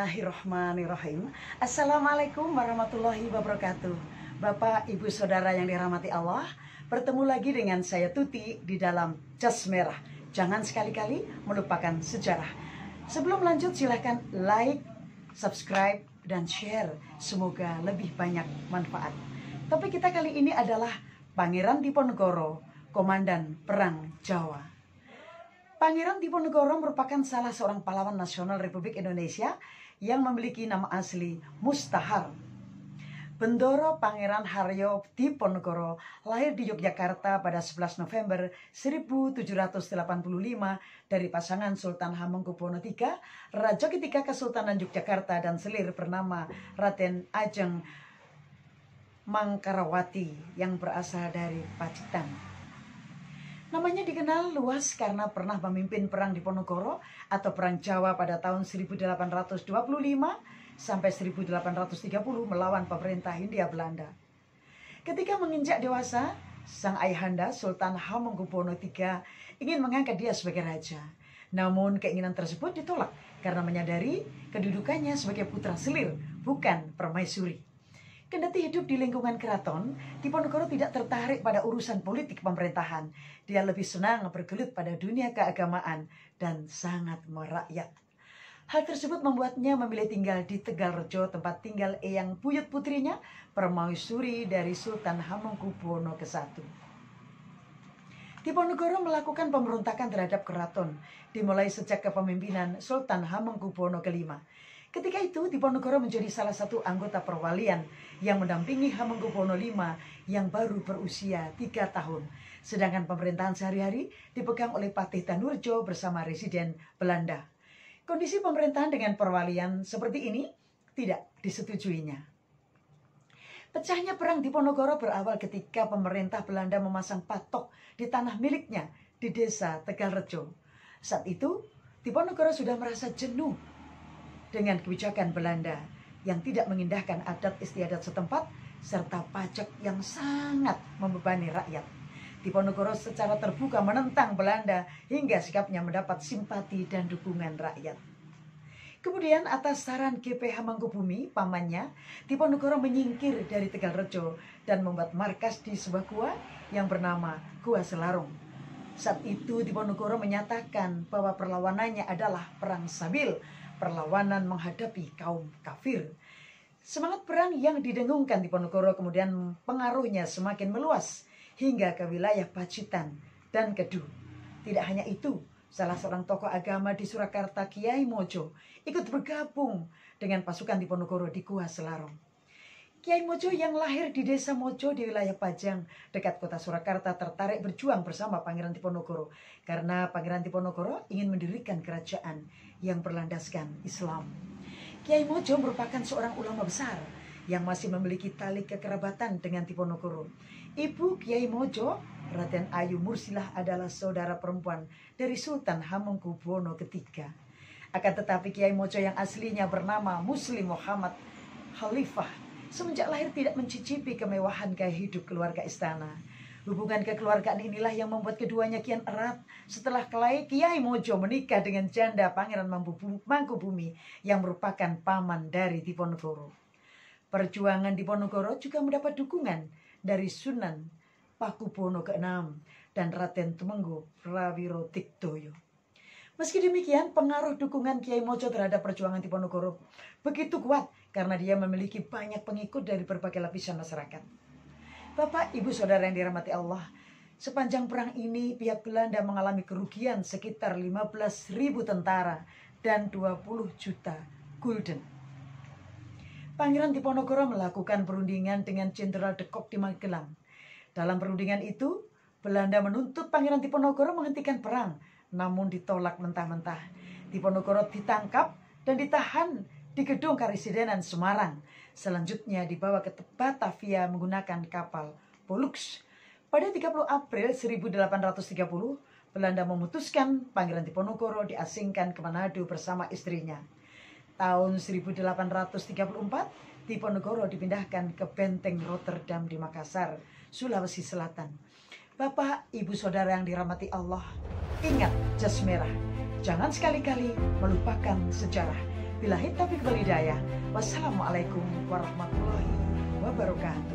Bismillahirrahmanirrahim. Assalamualaikum warahmatullahi wabarakatuh. Bapak, Ibu, Saudara yang dirahmati Allah, bertemu lagi dengan saya Tuti di dalam Jas Merah. Jangan sekali-kali melupakan sejarah. Sebelum lanjut silahkan like, subscribe, dan share. Semoga lebih banyak manfaat. Topik kita kali ini adalah Pangeran Diponegoro, Komandan Perang Jawa. Pangeran Diponegoro merupakan salah seorang pahlawan nasional Republik Indonesia yang memiliki nama asli Mustahar. Bendoro Pangeran Haryo Diponegoro lahir di Yogyakarta pada 11 November 1785 dari pasangan Sultan Hamengkubuwono III, Raja ketiga Kesultanan Yogyakarta dan Selir bernama Raden Ajeng Mangkarawati yang berasal dari Pacitan. Namanya dikenal luas karena pernah memimpin Perang Diponegoro atau Perang Jawa pada tahun 1825 sampai 1830 melawan pemerintah Hindia Belanda. Ketika menginjak dewasa, sang ayahanda Sultan Hamengkubuwono III ingin mengangkat dia sebagai raja. Namun keinginan tersebut ditolak karena menyadari kedudukannya sebagai putra selir, bukan permaisuri. Kendati hidup di lingkungan keraton, Diponegoro tidak tertarik pada urusan politik pemerintahan. Dia lebih senang bergelut pada dunia keagamaan dan sangat merakyat. Hal tersebut membuatnya memilih tinggal di Tegalrejo, tempat tinggal eyang buyut putrinya, permaisuri dari Sultan Hamengkubuwono I. Diponegoro melakukan pemberontakan terhadap keraton, dimulai sejak kepemimpinan Sultan Hamengkubuwono V. Ketika itu, Diponegoro menjadi salah satu anggota perwalian yang mendampingi Hamengkubuwono V yang baru berusia 3 tahun. Sedangkan pemerintahan sehari-hari dipegang oleh Patih Danurjo bersama residen Belanda. Kondisi pemerintahan dengan perwalian seperti ini tidak disetujuinya. Pecahnya Perang Diponegoro berawal ketika pemerintah Belanda memasang patok di tanah miliknya di desa Tegalrejo. Saat itu, Diponegoro sudah merasa jenuh dengan kebijakan Belanda yang tidak mengindahkan adat istiadat setempat serta pajak yang sangat membebani rakyat. Diponegoro secara terbuka menentang Belanda hingga sikapnya mendapat simpati dan dukungan rakyat. Kemudian atas saran GP Hamengkubumi, pamannya, Diponegoro menyingkir dari Tegalrejo dan membuat markas di sebuah gua yang bernama Gua Selarong. Saat itu Diponegoro menyatakan bahwa perlawanannya adalah perang sabil, perlawanan menghadapi kaum kafir. Semangat perang yang didengungkan Diponegoro kemudian pengaruhnya semakin meluas hingga ke wilayah Pacitan dan Kedu. Tidak hanya itu, salah seorang tokoh agama di Surakarta, Kiai Mojo, ikut bergabung dengan pasukan Diponegoro di Gua Selarong. Kiai Mojo yang lahir di desa Mojo di wilayah Pajang dekat kota Surakarta tertarik berjuang bersama Pangeran Diponegoro karena Pangeran Diponegoro ingin mendirikan kerajaan yang berlandaskan Islam. Kiai Mojo merupakan seorang ulama besar yang masih memiliki tali kekerabatan dengan Diponegoro. Ibu Kiai Mojo, Raden Ayu Mursilah, adalah saudara perempuan dari Sultan Hamengkubuwono III. Akan tetapi Kiai Mojo yang aslinya bernama Muslim Muhammad Khalifah semenjak lahir tidak mencicipi kemewahan gaya hidup keluarga istana. Hubungan kekeluargaan inilah yang membuat keduanya kian erat setelah Kiai Mojo menikah dengan janda Pangeran Mangkubumi yang merupakan paman dari Diponegoro. Perjuangan Diponegoro juga mendapat dukungan dari Sunan Pakubuwono ke-6 dan Raden Tumenggung Prawiro Digdoyo. Meski demikian, pengaruh dukungan Kiai Mojo terhadap perjuangan Diponegoro begitu kuat karena dia memiliki banyak pengikut dari berbagai lapisan masyarakat. Bapak, Ibu, Saudara yang dirahmati Allah, sepanjang perang ini pihak Belanda mengalami kerugian sekitar 15.000 tentara dan 20 juta gulden. Pangeran Diponegoro melakukan perundingan dengan Jenderal de Kock di Magelang. Dalam perundingan itu, Belanda menuntut Pangeran Diponegoro menghentikan perang, namun ditolak mentah-mentah. Diponegoro ditangkap dan ditahan di gedung Karesidenan Semarang. Selanjutnya dibawa ke Batavia menggunakan kapal Pollux. Pada 30 April 1830, Belanda memutuskan Pangeran Diponegoro diasingkan ke Manado bersama istrinya. Tahun 1834, Diponegoro dipindahkan ke Benteng Rotterdam di Makassar, Sulawesi Selatan. Bapak, Ibu, Saudara yang dirahmati Allah, ingat Jas Merah. Jangan sekali-kali melupakan sejarah. Billahi taufiq wal hidayah. Wassalamualaikum warahmatullahi wabarakatuh.